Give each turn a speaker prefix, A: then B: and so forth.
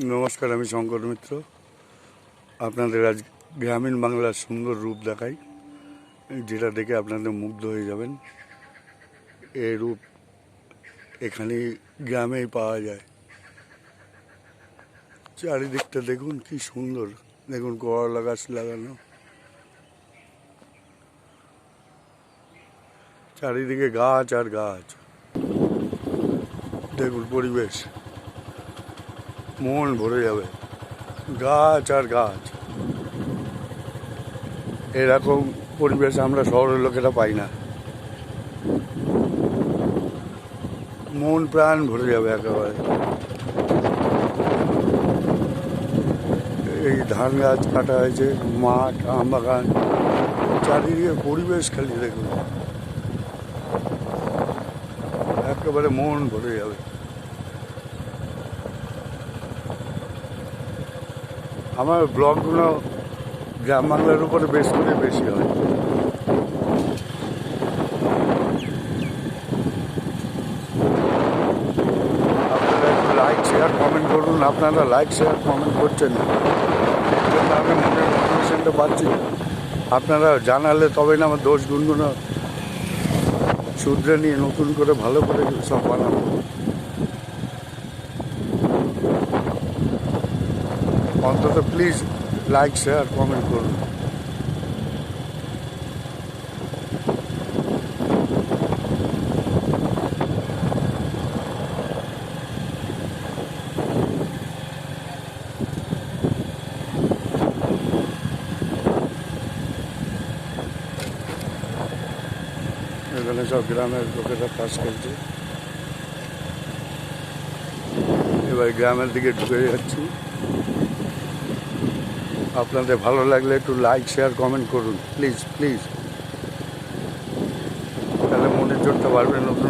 A: নমস্কার, আমি শঙ্কর মিত্র। আপনাদের আজ গ্রামীণ বাংলার সুন্দর রূপ দেখাই, যেটা দেখে আপনাদের মুগ্ধ হয়ে যাবেন। এই রূপ এখানে গ্রামেই পাওয়া যায়। চারিদিকটা দেখুন কি সুন্দর, দেখুন করলা গাছ লাগানো, চারিদিকে গাছ আর গাছ। দেখুন পরিবেশ, মন ভরে যাবে। গাছ আর গাছ, এরকম পরিবেশ আমরা শহরের লোকেরা পাই না। মন প্রাণ ভরে যাবে একেবারে। এই ধান গাছ কাটা হয়েছে, মাঠ, আম বাগান, চারিদিকে পরিবেশ খালি দেখুন, একেবারে মন ভরে যাবে। আমার ব্লগগুলো গ্রাম বাংলার উপরে বেশ করে বেশি হয়। আপনারা একটু লাইক শেয়ার কমেন্ট করুন। আপনারা লাইক শেয়ার কমেন্ট করছেন না, এর জন্য আমি মনের মোটিভেশনটা পাচ্ছি। আপনারা জানালে তবে না আমার দোষ গুণগুলো শুধরে নিয়ে নতুন করে ভালো করে সব বানাবো। অন্তত প্লিজ লাইক শেয়ার কমেন্ট করুন। এখানে সব গ্রামের লোকেরা কাজ করছে। এবার গ্রামের দিকে ঢুকে যাচ্ছি। আপনাদের ভালো লাগলে একটু লাইক শেয়ার কমেন্ট করুন প্লিজ প্লিজ, তাহলে মনের জোরটা বাড়বে। নতুন